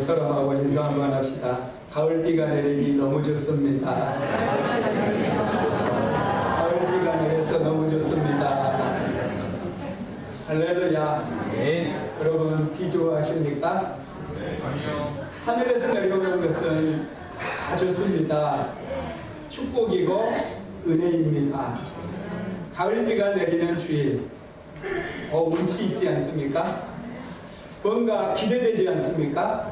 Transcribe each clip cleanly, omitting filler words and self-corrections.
서로하고 인사 한번 합시다. 가을비가 내리니 너무 좋습니다. 가을비가 내려서 너무 좋습니다. 할렐루야. 여러분 비 좋아하십니까? 하늘에서 내려오는 것은 다 좋습니다. 축복이고 은혜입니다. 가을비가 내리는 주일, 운치 있지 않습니까? 뭔가 기대되지 않습니까?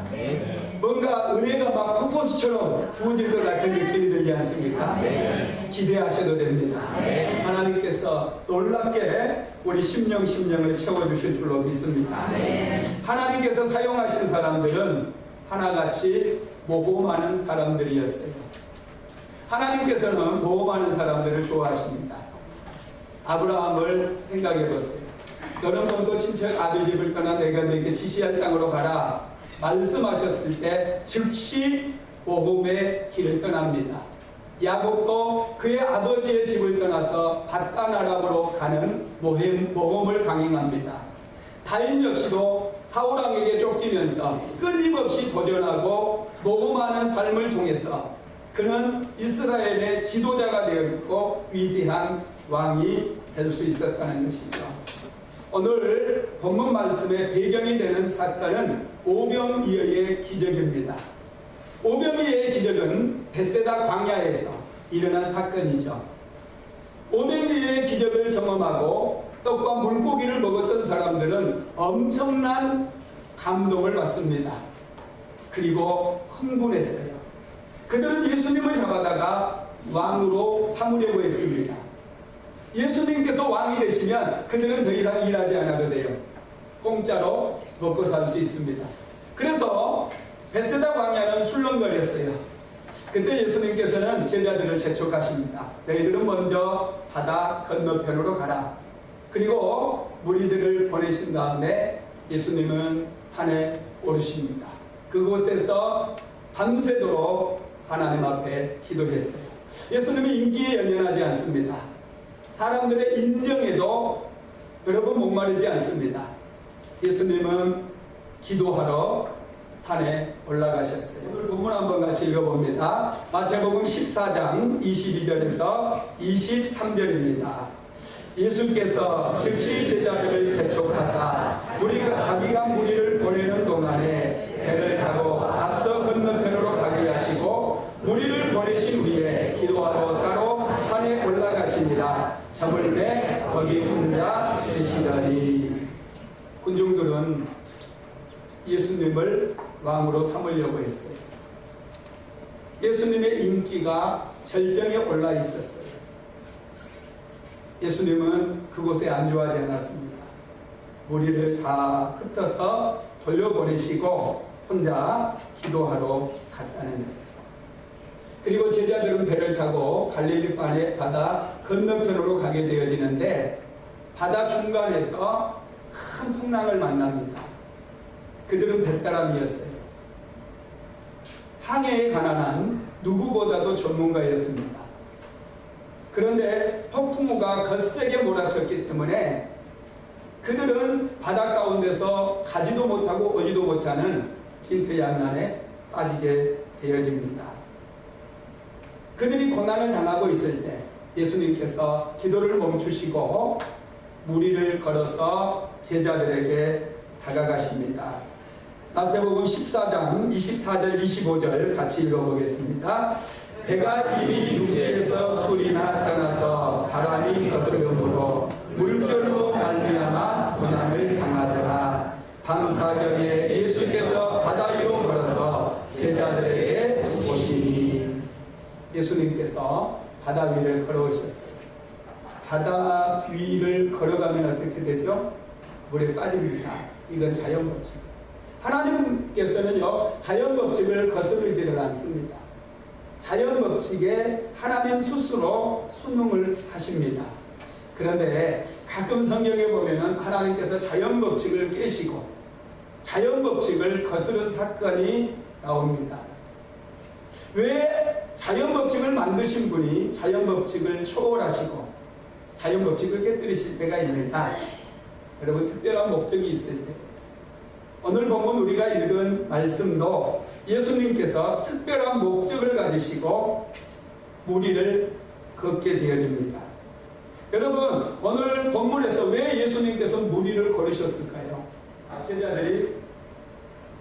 뭔가 은혜가 막 폭포수처럼 부어질 것 같은 느낌이 들지 않습니까? 기대하셔도 됩니다. 하나님께서 놀랍게 우리 심령을 채워주실 줄로 믿습니다. 하나님께서 사용하신 사람들은 하나같이 모험하는 사람들이었어요. 하나님께서는 모험하는 사람들을 좋아하십니다. 아브라함을 생각해 보세요. 너는 너도 친척 아들 집을 떠나 내가 너에게 지시할 땅으로 가라 말씀하셨을 때 즉시 모험의 길을 떠납니다. 야곱도 그의 아버지의 집을 떠나서 밧단아람으로 가는 모험을 강행합니다. 다윗 역시도 사울왕에게 쫓기면서 끊임없이 도전하고 모험하는 삶을 통해서 그는 이스라엘의 지도자가 되었고 위대한 왕이 될 수 있었다는 것이죠. 오늘 본문 말씀의 배경이 되는 사건은 오병이어의 기적입니다. 오병이어의 기적은 벳세다 광야에서 일어난 사건이죠. 오병이어의 기적을 경험하고 떡과 물고기를 먹었던 사람들은 엄청난 감동을 받습니다. 그리고 흥분했어요. 그들은 예수님을 잡아다가 왕으로 삼으려고 했습니다. 예수님께서 왕이 되시면 그들은 더 이상 일하지 않아도 돼요. 공짜로 먹고 살 수 있습니다. 그래서 벳세다 광야는 술렁거렸어요. 그때 예수님께서는 제자들을 재촉하십니다. 너희들은 먼저 바다 건너편으로 가라. 그리고 무리들을 보내신 다음에 예수님은 산에 오르십니다. 그곳에서 밤새도록 하나님 앞에 기도했어요. 예수님이 인기에 연연하지 않습니다. 사람들의 인정에도 여러분 목마르지 않습니다. 예수님은 기도하러 산에 올라가셨어요. 오늘 본문 한번 같이 읽어봅니다. 마태복음 14장 22절에서 23절입니다. 예수께서 즉시 제자들을 재촉하사 자기가 무리를 보내는 동안에 배를 타고 앞서 건너편으로 가게 하시고 무리를 보내신 후에 기도하러 따로 산에 올라가시니라. 잠을 내 거기 혼자 계시더니 군중들은 예수님을 왕으로 삼으려고 했어요. 예수님의 인기가 절정에 올라 있었어요. 예수님은 그곳에 안주하지 않았습니다. 무리를 다 흩어서 돌려보내시고 혼자 기도하러 갔다는 거죠. 그리고 제자들은 배를 타고 갈릴리 바다 건너편으로 가게 되어지는데 바다 중간에서 큰 풍랑을 만납니다. 그들은 뱃사람이었어요. 항해에 가난한 누구보다도 전문가였습니다. 그런데 폭풍우가 거세게 몰아쳤기 때문에 그들은 바다 가운데서 가지도 못하고 오지도 못하는 진퇴양난에 빠지게 되어집니다. 그들이 고난을 당하고 있을 때 예수님께서 기도를 멈추시고 무리를 걸어서 제자들에게 다가가십니다. 마태복음 14장 24절 25절 같이 읽어보겠습니다. 배가 이미 육지에서 술이나 떠나서 바람이 거스름으로 물결로 말미암아 고난을 당하더라. 밤사경에 예수께서 바다 위로 걸어서 제자들에게 오시니 예수님께서 바다 위를 걸어오셨어요. 바다 위를 걸어가면 어떻게 되죠? 물에 빠집니다. 이건 자연법칙. 하나님께서는요 자연법칙을 거스르지를 않습니다. 자연법칙에 하나님 스스로 순응을 하십니다. 그런데 가끔 성경에 보면은 하나님께서 자연법칙을 깨시고 자연법칙을 거스른 사건이 나옵니다. 왜 자연법칙을 만드신 분이 자연법칙을 초월하시고 자연법칙을 깨뜨리실 때가 있는가? 여러분 특별한 목적이 있을 때 오늘 본문 우리가 읽은 말씀도 예수님께서 특별한 목적을 가지시고 무리를 걷게 되어집니다. 여러분, 오늘 본문에서 왜 예수님께서 무리를 걸으셨을까요? 제자들이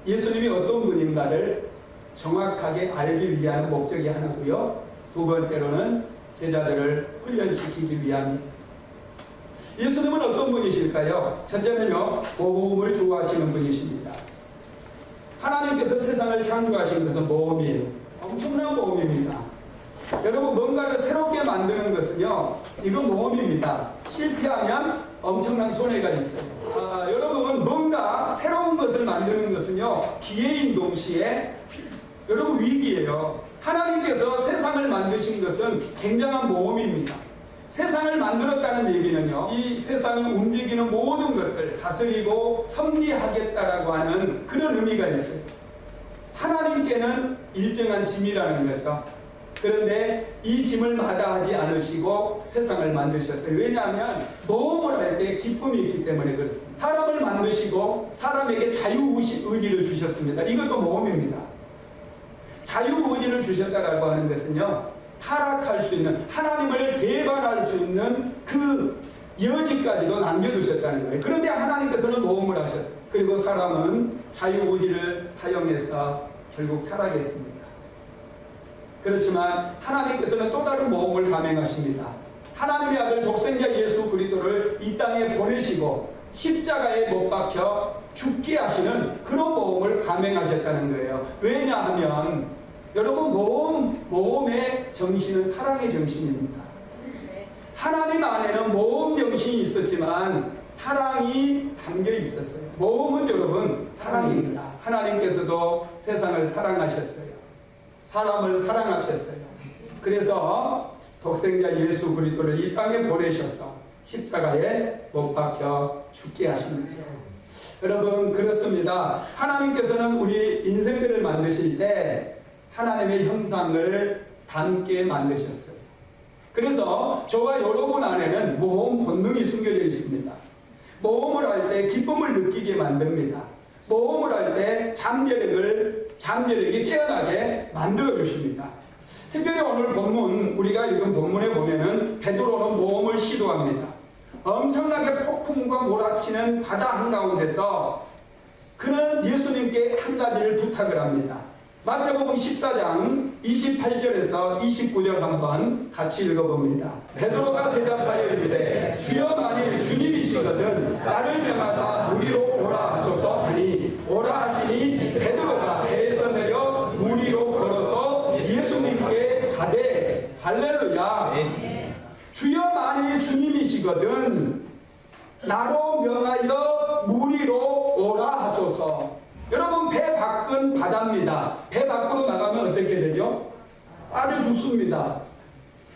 예수님이 어떤 분인가를 정확하게 알기 위한 목적이 하나고요. 두 번째로는 제자들을 훈련시키기 위함입니다. 예수님은 어떤 분이실까요? 첫째는요, 모험을 좋아하시는 분이십니다. 하나님께서 세상을 창조하신 것은 모험이에요. 엄청난 모험입니다. 여러분, 뭔가를 새롭게 만드는 것은요, 이건 모험입니다. 실패하면 엄청난 손해가 있어요. 여러분, 뭔가 새로운 것을 만드는 것은요, 기회인 동시에 여러분 위기예요. 하나님께서 세상을 만드신 것은 굉장한 모험입니다. 세상을 만들었다는 얘기는요, 이 세상이 움직이는 모든 것을 다스리고 섭리하겠다라고 하는 그런 의미가 있어요. 하나님께는 일정한 짐이라는 거죠. 그런데 이 짐을 마다하지 않으시고 세상을 만드셨어요. 왜냐하면 모험을 할 때 기쁨이 있기 때문에 그렇습니다. 사람을 만드시고 사람에게 자유의지를 주셨습니다. 이것도 모험입니다. 자유의지를 주셨다라고 하는 것은요, 타락할 수 있는, 하나님을 배반할 수 있는 그 여지까지도 남겨두셨다는 거예요. 그런데 하나님께서는 모험을 하셨어요. 그리고 사람은 자유의지를 사용해서 결국 타락했습니다. 그렇지만 하나님께서는 또 다른 모험을 감행하십니다. 하나님의 아들 독생자 예수 그리스도를 이 땅에 보내시고 십자가에 못 박혀 죽게 하시는 그런 모험을 감행하셨다는 거예요. 왜냐하면 여러분, 모험의 정신은 사랑의 정신입니다. 하나님 안에는 모험 정신이 있었지만 사랑이 담겨 있었어요. 모험은 여러분 사랑입니다. 하나님께서도 세상을 사랑하셨어요. 사람을 사랑하셨어요. 그래서 독생자 예수 그리스도를 이 땅에 보내셔서 십자가에 못 박혀 죽게 하신 거죠. 여러분, 그렇습니다. 하나님께서는 우리 인생들을 만드실 때 하나님의 형상을 닮게 만드셨어요. 그래서 저와 여러분 안에는 모험 본능이 숨겨져 있습니다. 모험을 할 때 기쁨을 느끼게 만듭니다. 모험을 할 때 잠재력이 깨어나게 만들어 주십니다. 특별히 오늘 본문, 우리가 읽은 본문에 보면은 베드로는 모험을 시도합니다. 엄청나게 폭풍과 몰아치는 바다 한가운데서 그는 예수님께 한 가지를 부탁을 합니다. 마태복음 14장 28절에서 29절 한번 같이 읽어봅니다. 베드로가 대답하여 이르되 주여 만일 주님이시거든 나를 명하사 무리로 오라 하소서 하니 오라 하시니 베드로가 배에서 내려 무리로 걸어서 예수님께 가되 할렐루야. 주여 만일 주님이시거든 나로 명하여 무리로 오라 하소서. 여러분, 배 밖은 바다입니다. 배 밖으로 나가면 어떻게 되죠? 빠져 죽습니다.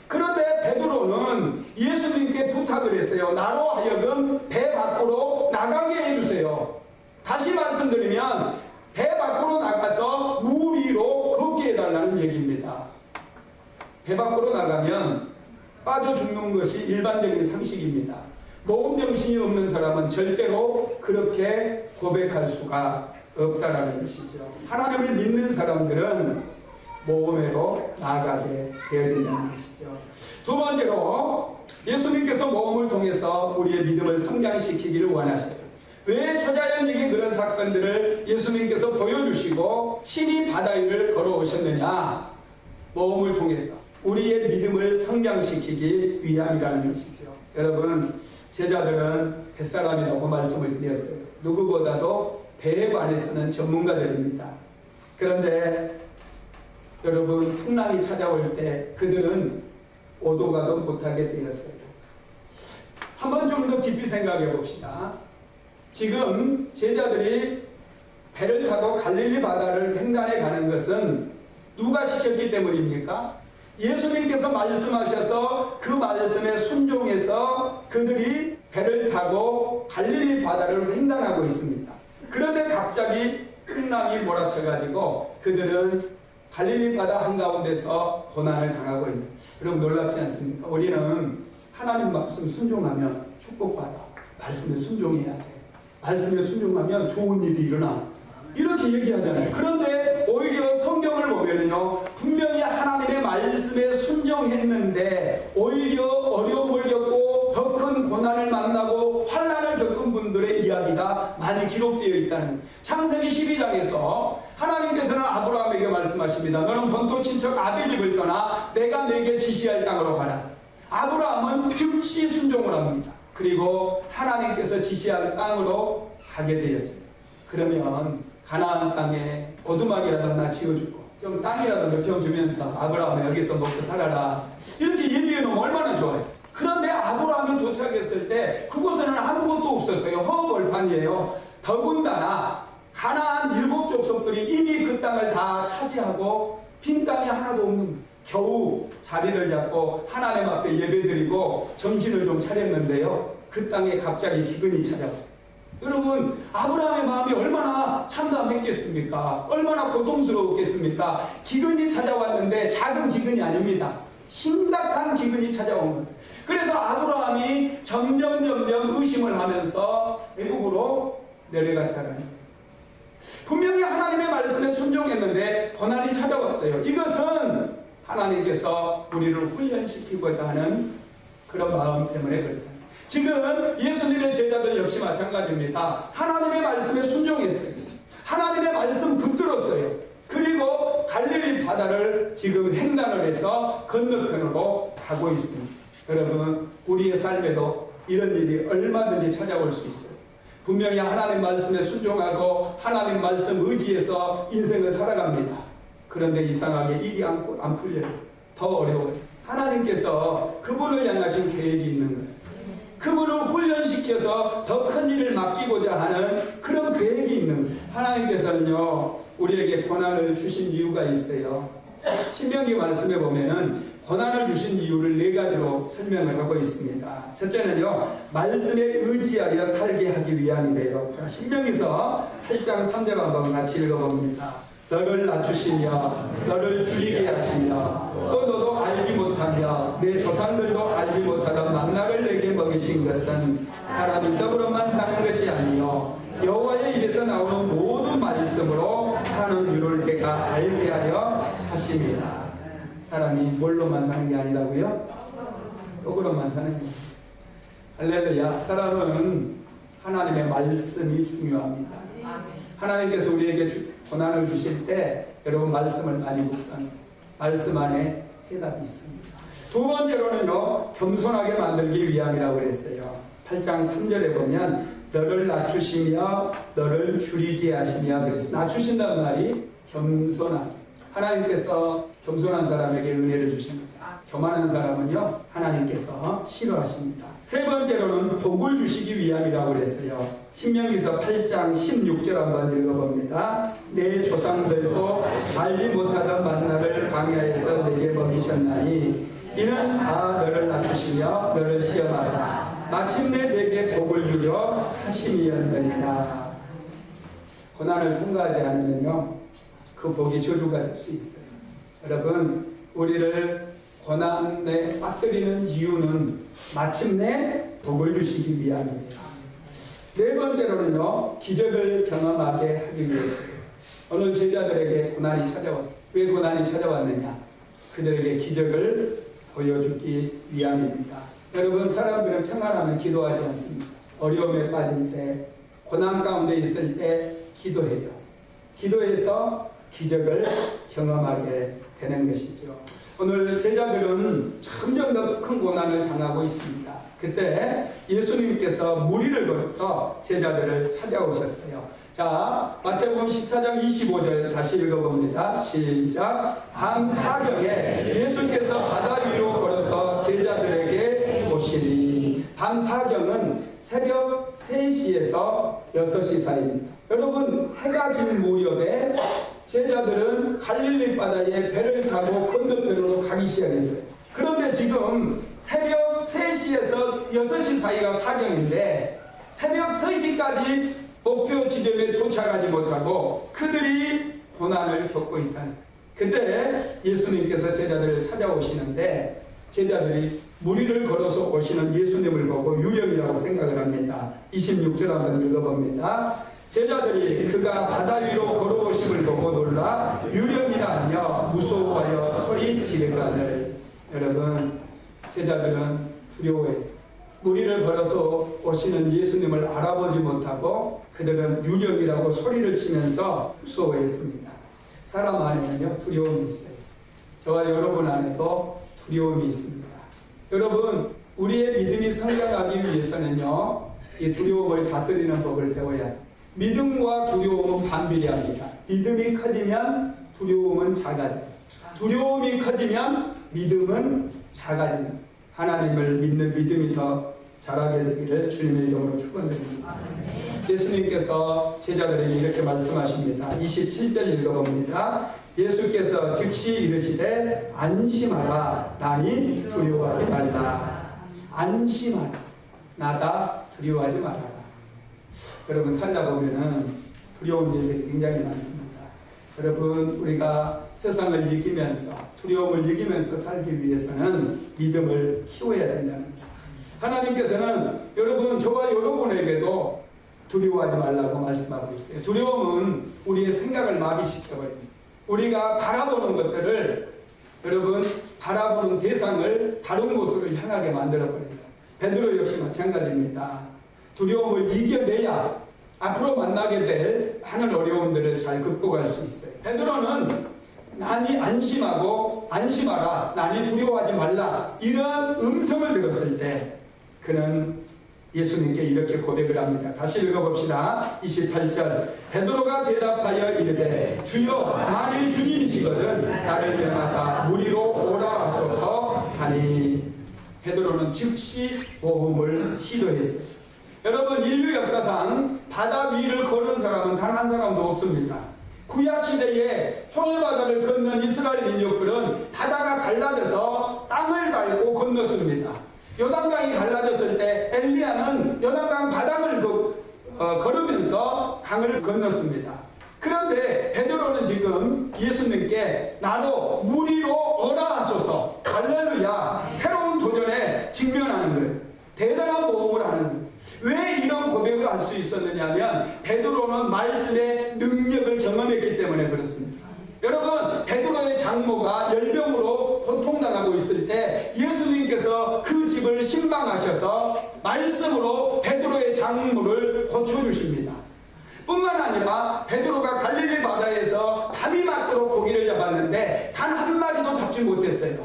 그런데 베드로는 예수님께 부탁을 했어요. 나로 하여금 배 밖으로 나가게 해주세요. 다시 말씀드리면 배 밖으로 나가서 무리로 걷게 해달라는 얘기입니다. 배 밖으로 나가면 빠져 죽는 것이 일반적인 상식입니다. 모험 정신이 없는 사람은 절대로 그렇게 고백할 수가 없다라는 것이죠. 하나님을 믿는 사람들은 모험으로 나아가게 되어진다는 것이죠. 두 번째로 예수님께서 모험을 통해서 우리의 믿음을 성장시키기를 원하셔요. 왜 초자연적인 그런 사건들을 예수님께서 보여주시고 친히 바다 위를 걸어오셨느냐? 모험을 통해서 우리의 믿음을 성장시키기 위함이라는 것이죠. 여러분, 제자들은 뱃사람이라고 말씀을 드렸어요. 누구보다도 배에 관해서는 전문가들입니다. 그런데 여러분, 풍랑이 찾아올 때 그들은 오도 가도 못하게 되었어요. 한번 좀 더 깊이 생각해 봅시다. 지금 제자들이 배를 타고 갈릴리 바다를 횡단해 가는 것은 누가 시켰기 때문입니까? 예수님께서 말씀하셔서 그 말씀에 순종해서 그들이 배를 타고 갈릴리 바다를 횡단하고 있습니다. 그런데 갑자기 풍랑이 몰아쳐가지고 그들은 갈릴리 바다 한가운데서 고난을 당하고 있는, 여러분 놀랍지 않습니까? 우리는 하나님 말씀 순종하면 축복받아. 말씀에 순종해야 돼. 말씀에 순종하면 좋은 일이 일어나. 이렇게 얘기하잖아요. 그런데 오히려 성경을 보면요, 분명히 하나님의 말씀에 순종했는데 오히려 어려움을 겪고 더 큰 고난을 만나고 환난을 겪은 분들의 이야기가 많이 기록되어 있다는. 창세기 12장에서 하나님께서는 아브라함에게 말씀하십니다. 너는 본토 친척 아비 집을 떠나 내가 내게 지시할 땅으로 가라. 아브라함은 즉시 순종을 합니다. 그리고 하나님께서 지시할 땅으로 가게 되어져요. 그러면 가나안 땅에 오두막이라도 하나 지어주고 좀 땅이라도 몇 평 주면서 아브라함 여기서 먹고 살아라, 이렇게 얘기해 놓으면 얼마나 좋아요. 그런데 아브라함이 도착했을 때 그곳에는 아무것도 없었어요. 허벌판이에요. 더군다나 가나안 7족속들이 이미 그 땅을 다 차지하고 빈 땅이 하나도 없는 거예요. 겨우 자리를 잡고 하나님 앞에 예배드리고 정신을 좀 차렸는데요, 그 땅에 갑자기 기근이 찾아와요. 여러분, 아브라함의 마음이 얼마나 참담했겠습니까? 얼마나 고통스러웠겠습니까? 기근이 찾아왔는데 작은 기근이 아닙니다. 심각한 기근이 찾아온 거예요. 그래서 아브라함이 점점 의심을 하면서 외국으로 내려갔다는 거예요. 분명히 하나님의 말씀에 순종했는데 고난이 찾아왔어요. 이것은 하나님께서 우리를 훈련시키고자 하는 그런 마음 때문에 그렇다. 지금 예수님의 제자들 역시 마찬가지입니다. 하나님의 말씀에 순종했어요. 하나님의 말씀 붙들었어요. 그리고 갈릴리 바다를 지금 횡단을 해서 건너편으로 가고 있습니다. 여러분, 우리의 삶에도 이런 일이 얼마든지 찾아올 수 있어요. 분명히 하나님 말씀에 순종하고 하나님 말씀 의지해서 인생을 살아갑니다. 그런데 이상하게 일이 안 풀려요. 더 어려워요. 하나님께서 그분을 향하신 계획이 있는 거예요. 그분을 훈련시켜서 더 큰 일을 맡기고자 하는 그런 계획이 있는 거예요. 하나님께서는요, 우리에게 고난을 주신 이유가 있어요. 신명기 말씀에 보면은 고난을 주신 이유를 4가지로 설명을 하고 있습니다. 첫째는요, 말씀에 의지하여 살게 하기 위함이래요. 신명기서 8장 3절 한번 같이 읽어봅니다. 너를 낮추시며 너를 줄이게 하시며 또 너도 알지 못하며 내 조상들도 알지 못하던 만나를 내게 먹이신 것은 사람이 떡으로만 사는 것이 아니요 여호와의 입에서 나오는 모든 말씀으로 사는 이를 내가 알게 하려 하심이라. 사람이 뭘로만 사는 게 아니라고요? 떡으로만 사는 게. 할렐루야. 사람은 하나님의 말씀이 중요합니다. 하나님께서 우리에게 고난을 주실 때 여러분 말씀을 많이 묵상해요. 말씀 안에 해답이 있습니다. 두 번째로는요, 겸손하게 만들기 위함이라고 그랬어요. 8장 3절에 보면 너를 낮추시며 너를 줄이게 하시며 그랬어요. 낮추신다는 말이 겸손하게. 하나님께서 겸손한 사람에게 은혜를 주십니다. 교만한 사람은요, 하나님께서 싫어하십니다. 세 번째로는 복을 주시기 위함이라고 그랬어요. 신명기서 8장 16절 한번 읽어봅니다. 내 조상들도 알지 못하던 만나를 광야에서 내게 먹이셨나니 이는 다 너를 낮추시며 너를 시험하사 마침내 내게 복을 주려 하심이었느니라. 고난을 통과하지 않으면요, 그 복이 저주가 될 수 있어요. 여러분, 우리를 고난에 빠뜨리는 이유는 마침내 복을 주시기 위함입니다. 네 번째로는요, 기적을 경험하게 하기 위해서예요. 오늘 제자들에게 고난이 찾아왔어요. 왜 고난이 찾아왔느냐? 그들에게 기적을 보여주기 위함입니다. 여러분, 사람들은 평안하면 기도하지 않습니다. 어려움에 빠질 때, 고난 가운데 있을 때 기도해요. 기도해서 기적을 경험하게 되는 것이죠. 오늘 제자들은 점점 더 큰 고난을 당하고 있습니다. 그때 예수님께서 무리를 걸어서 제자들을 찾아오셨어요. 자, 마태복음 14장 25절 다시 읽어봅니다. 시작. 밤 4경에 예수께서 바다 위로 걸어서 제자들에게 오시니. 밤 4경은 새벽 3시에서 6시 사이입니다. 여러분, 해가 진 무렵에 제자들은 갈릴리 바다에 배를 타고 건너편으로 가기 시작했어요. 그런데 지금 새벽 3시에서 6시 사이가 사경인데 새벽 3시까지 목표 지점에 도착하지 못하고 그들이 고난을 겪고 있어요. 그때 예수님께서 제자들을 찾아오시는데 제자들이 무리를 걸어서 오시는 예수님을 보고 유령이라고 생각을 합니다. 26절 한번 읽어봅니다. 제자들이 그가 바다 위로 걸어오심을 보고 놀라 유령이라 하며 무서워하여 소리 지르거늘. 여러분, 제자들은 두려워했어요. 무리를 걸어서 오시는 예수님을 알아보지 못하고 그들은 유령이라고 소리를 치면서 무서워했습니다. 사람 안에는요, 두려움이 있어요. 저와 여러분 안에도 두려움이 있습니다. 여러분, 우리의 믿음이 성장하기 위해서는요, 이 두려움을 다스리는 법을 배워야 해요. 믿음과 두려움은 반비례합니다. 믿음이 커지면 두려움은 작아져요. 두려움이 커지면 믿음은 작아집니다. 하나님을 믿는 믿음이 더 자라게 되기를 주님의 이름으로 축원드립니다. 예수님께서 제자들에게 이렇게 말씀하십니다. 27절 읽어봅니다. 예수께서 즉시 이르시되 안심하라 나니 두려워하지 말라. 안심하라 나다 두려워하지 말아라. 여러분, 살다 보면은 두려운 일들이 굉장히 많습니다. 여러분, 우리가 세상을 이기면서 두려움을 이기면서 살기 위해서는 믿음을 키워야 된다는 거죠. 하나님께서는 여러분, 저와 여러분에게도 두려워하지 말라고 말씀하고 있어요. 두려움은 우리의 생각을 마비시켜버립니다. 우리가 바라보는 것들을, 여러분, 바라보는 대상을 다른 곳으로 향하게 만들어버립니다. 베드로 역시 마찬가지입니다. 두려움을 이겨내야 앞으로 만나게 될 많은 어려움들을 잘 극복할 수 있어요. 베드로는 나니 안심하고 안심하라 나니 두려워하지 말라 이런 음성을 들었을 때 그는 예수님께 이렇게 고백을 합니다. 다시 읽어봅시다. 28절 베드로가 대답하여 이르되 주여 만일 주님이시거든 나를 명하사 무리로 오라 하소서 하니 베드로는 즉시 모험을 시도했어요. 여러분, 인류 역사상 바다 위를 걸은 사람은 단 한 사람도 없습니다. 구약시대에 홍해바다를 건넌 이스라엘 민족들은 바다가 갈라져서 땅을 밟고 건넜습니다. 요단강이 갈라졌을 때 엘리야는 요단강 바닥을 걸으면서 강을 건넜습니다. 그런데 베드로는 지금 예수님께 나도 무리로 오라 하소서 할렐루야 새로운 도전에 직면하는 거예요. 대단한 모험을 하는 거예요. 왜 이런 고백을 할 수 있었느냐 하면 베드로는 말씀의 능력을 경험했기 때문에 그렇습니다. 여러분, 베드로의 장모가 열병으로 고통당하고 있을 때 예수님께서 그 집을 신방하셔서 말씀으로 베드로의 장모를 고쳐주십니다. 뿐만 아니라 베드로가 갈릴리 바다에서 밤이 맞도록 고기를 잡았는데 단 한 마리도 잡지 못했어요.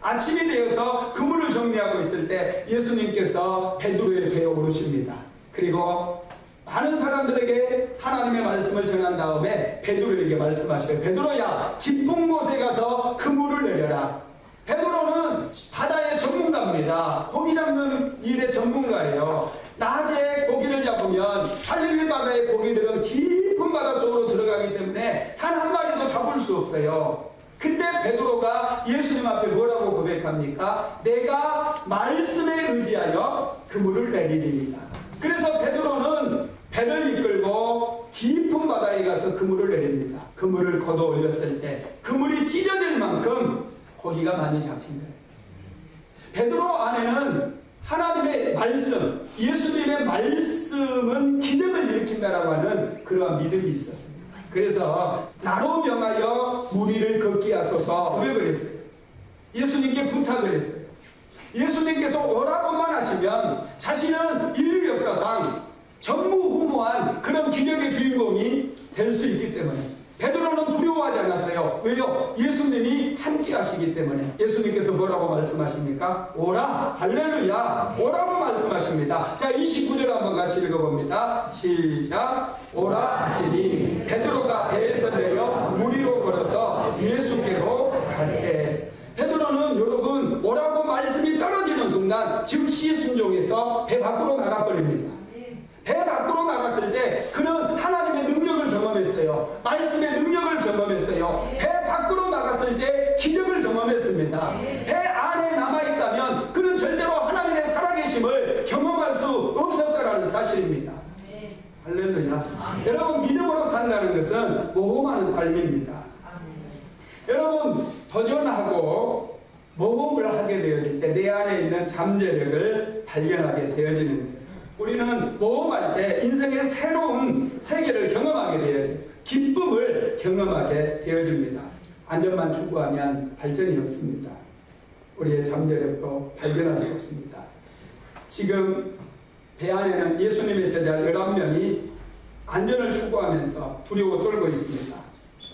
아침이 되어서 그물을 정리하고 있을 때 예수님께서 베드로의 배에 오르십니다. 그리고 많은 사람들에게 하나님의 말씀을 전한 다음에 베드로에게 말씀하시고요. 베드로야, 깊은 곳에 가서 그물을 내려라. 베드로는 바다의 전문가입니다. 고기 잡는 일의 전문가예요. 낮에 고기를 잡으면 갈릴리 바다의 고기들은 깊은 바다 속으로 들어가기 때문에 단 한 마리도 잡을 수 없어요. 그때 베드로가 예수님 앞에 뭐라고 고백합니까? 내가 말씀에 의지하여 그물을 내리리이다. 그래서 베드로는 배를 이끌고 깊은 바다에 가서 그물을 내립니다. 그물을 걷어 올렸을 때 그물이 찢어질 만큼 고기가 많이 잡힌 거예요. 베드로 안에는 하나님의 말씀, 예수님의 말씀은 기적을 일으킨다라고 하는 그러한 믿음이 있었습니다. 그래서 나로 명하여 무리를 걷게 하소서 고백을 했어요. 예수님께 부탁을 했어요. 예수님께서 오라고만 하시면 자신은 인류 역사상 전무후무한 그런 기적의 주인공이 될 수 있기 때문에 베드로는 두려워하지 않았어요. 왜요? 예수님이 함께 하시기 때문에. 예수님께서 뭐라고 말씀하십니까? 오라, 할렐루야, 오라고 말씀하십니다. 자, 29절 한번 같이 읽어봅니다. 시작. 오라 하시니 베드로가 배에서 내려 무리로 걸어서 예수께로 갈때 베드로는 여러분 오라고 말씀이 떨어지는 순간 즉시 순종해서 배 밖으로 나가버립니다. 배 밖으로 나갔을 때 그는 하나님의 능력을 경험했어요. 말씀의 능력을 경험했어요. 배 밖으로 나갔을 때 기적을 경험했습니다. 배 안에 남아있다면 그는 절대로 하나님의 살아계심을 경험할 수 없었다라는 사실입니다. 할렐루야. 여러분, 믿음으로 산다는 것은 모험하는 삶입니다. 여러분, 도전하고 모험을 하게 되어질 때 내 안에 있는 잠재력을 발견하게 되어지는 거예요. 우리는 모험할 때 인생의 새로운 세계를 경험하게 되어져요. 기쁨을 경험하게 되어집니다. 안전만 추구하면 발전이 없습니다. 우리의 잠재력도 발견할 수 없습니다. 지금 배 안에는 예수님의 제자 11명이 안전을 추구하면서 두려워 떨고 있습니다.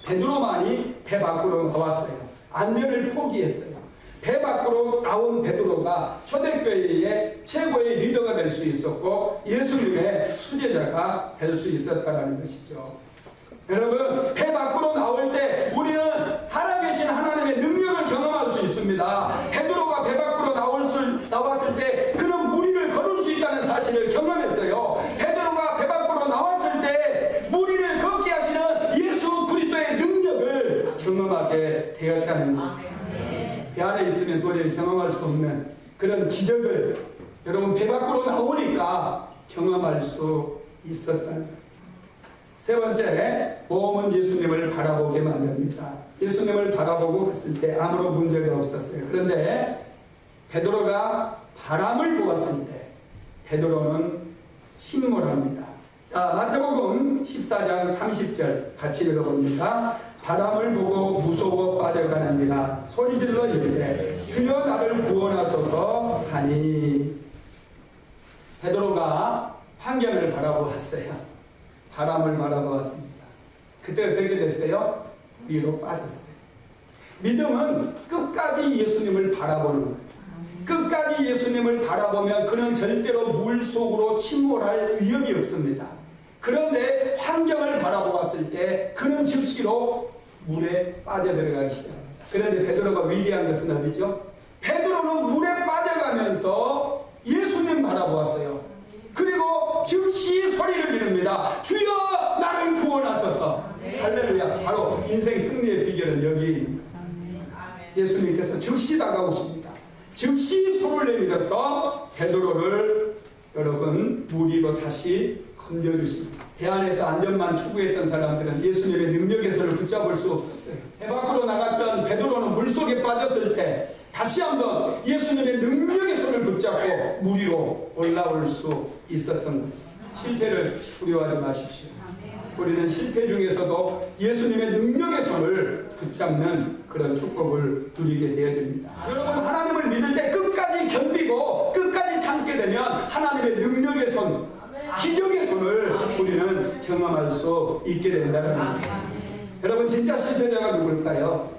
베드로만이 배 밖으로 나왔어요. 안전을 포기했어요. 배 밖으로 나온 베드로가 초대교회의 최고의 리더가 될 수 있었고 예수님의 수제자가 될 수 있었다는 것이죠. 여러분, 배 밖으로 나올 때 우리는 살아계신 하나님의 능력을 경험할 수 있습니다. 베드로가 배 밖으로 나왔을 때 그는 무리를 걸을 수 있다는 사실을 경험했어요. 베드로가 배 밖으로 나왔을 때 무리를 걷게 하시는 예수 그리스도의 능력을 경험하게 되었다는 것. 배 안에 있으면 도저히 경험할 수 없는 그런 기적을 여러분 배 밖으로 나오니까 경험할 수 있었다는 것. 세 번째, 모험은 예수님을 바라보게 만듭니다. 예수님을 바라보고 봤을 때 아무런 문제가 없었어요. 그런데 베드로가 바람을 보았을 때 베드로는 침몰합니다. 자, 마태복음 14장 30절 같이 읽어봅니다. 바람을 보고 무서워 빠져가는지라 소리질러 이르되 주여 나를 구원하소서 하니. 베드로가 환경을 바라보았어요. 바람을 바라보았습니다. 그때 어떻게 됐어요? 위로 빠졌어요. 믿음은 끝까지 예수님을 바라보는 거예요. 끝까지 예수님을 바라보면 그는 절대로 물 속으로 침몰할 위험이 없습니다. 그런데 환경을 바라보았을 때 그는 즉시로 물에 빠져들어가기 시작합니다. 그런데 베드로가 위대한 것은 어디죠? 베드로는 물에 빠져가면서 예수님 바라보았어요. 그리고 즉시 소리를 지릅니다. 주여 나를 구원하소서. 할렐루야. 바로 인생 승리의 비결은 여기에 있는 거예요. 예수님께서 즉시 다가오십니다. 즉시 손을 내밀어서 베드로를 여러분 물 위로 다시 건져주십니다. 배 안에서 안전만 추구했던 사람들은 예수님의 능력의 손을 붙잡을 수 없었어요. 배 밖으로 나갔던 베드로는 물속에 빠졌을 때 다시 한번 예수님의 능력의 손을 붙잡고 물 위로 올라올 수 있었던 것. 실패를 두려워하지 마십시오. 우리는 실패 중에서도 예수님의 능력의 손을 붙잡는 그런 축복을 누리게 되어집니다. 여러분, 하나님을 믿을 때 끝까지 견디고 끝까지 참게 되면 하나님의 능력의 손, 기적의 손을 우리는 경험할 수 있게 된다는 겁니다. 여러분, 진짜 실패자가 누굴까요?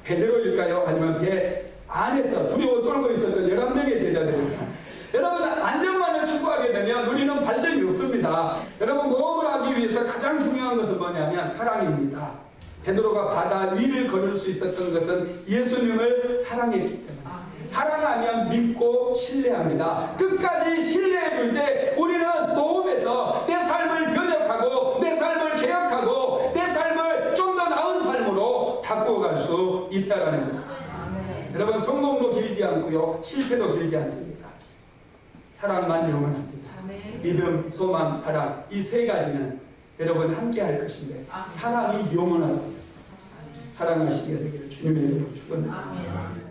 베드로일까요? 아니면 배 안에서 두려워 떨고 있었던 11명의 제자들입니다. 여러분, 안전만을 추구하게 되면 우리는 발전이 없습니다. 여러분, 모험을 하기 위해서 가장 중요한 것은 뭐냐면 사랑입니다. 베드로가 바다 위를 걸을 수 있었던 것은 예수님을 사랑했기 때문에. 사랑하면 믿고 신뢰합니다. 끝까지 신뢰해 줄 때 우리는 모험에서 내 삶을 변혁하고 내 삶을 개혁하고 내 삶을 좀 더 나은 삶으로 바꾸어갈 수 있다는 겁니다. 여러분, 성공도 길지 않고요, 실패도 길지 않습니다. 사랑만 영원합니다. 믿음, 소망, 사랑, 이 세 가지는 여러분 함께 할 것인데 사랑이 영원하다. 사랑하시게 되기를 주님의 이름으로 축원합니다.